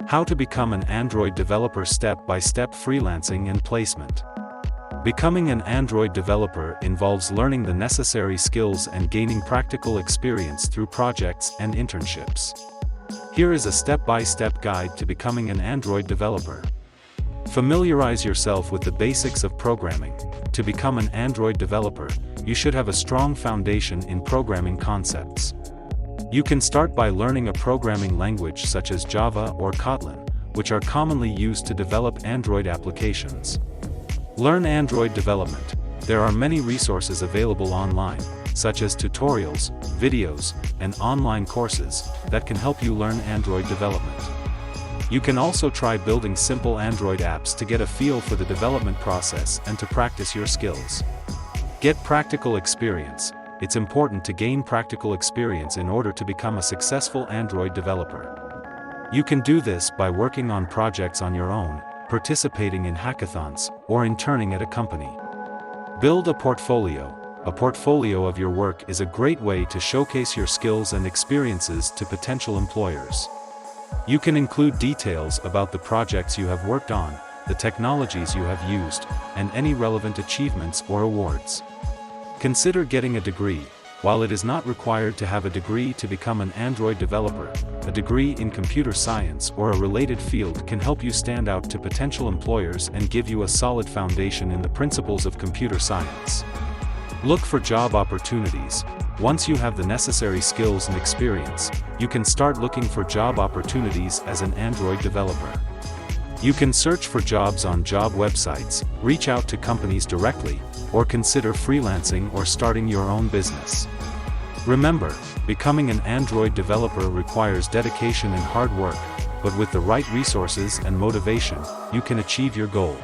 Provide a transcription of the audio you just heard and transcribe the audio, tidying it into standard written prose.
How to become an Android developer: step-by-step freelancing and placement. Becoming an Android developer involves learning the necessary skills and gaining practical experience through projects and internships. Here is a step-by-step guide to becoming an Android developer. Familiarize yourself with the basics of programming. To become an Android developer, you should have a strong foundation in programming concepts. You can start by learning a programming language such as Java or Kotlin, which are commonly used to develop Android applications. Learn Android development. There are many resources available online, such as tutorials, videos, and online courses, that can help you learn Android development. You can also try building simple Android apps to get a feel for the development process and to practice your skills. Get practical experience. It's important to gain practical experience in order to become a successful Android developer. You can do this by working on projects on your own, participating in hackathons, or interning at a company. Build a portfolio. A portfolio of your work is a great way to showcase your skills and experiences to potential employers. You can include details about the projects you have worked on, the technologies you have used, and any relevant achievements or awards. Consider getting a degree. While it is not required to have a degree to become an Android developer, a degree in computer science or a related field can help you stand out to potential employers and give you a solid foundation in the principles of computer science. Look for job opportunities. Once you have the necessary skills and experience, you can start looking for job opportunities as an Android developer. You can search for jobs on job websites, reach out to companies directly, or consider freelancing or starting your own business. Remember, becoming an Android developer requires dedication and hard work, but with the right resources and motivation, you can achieve your goal.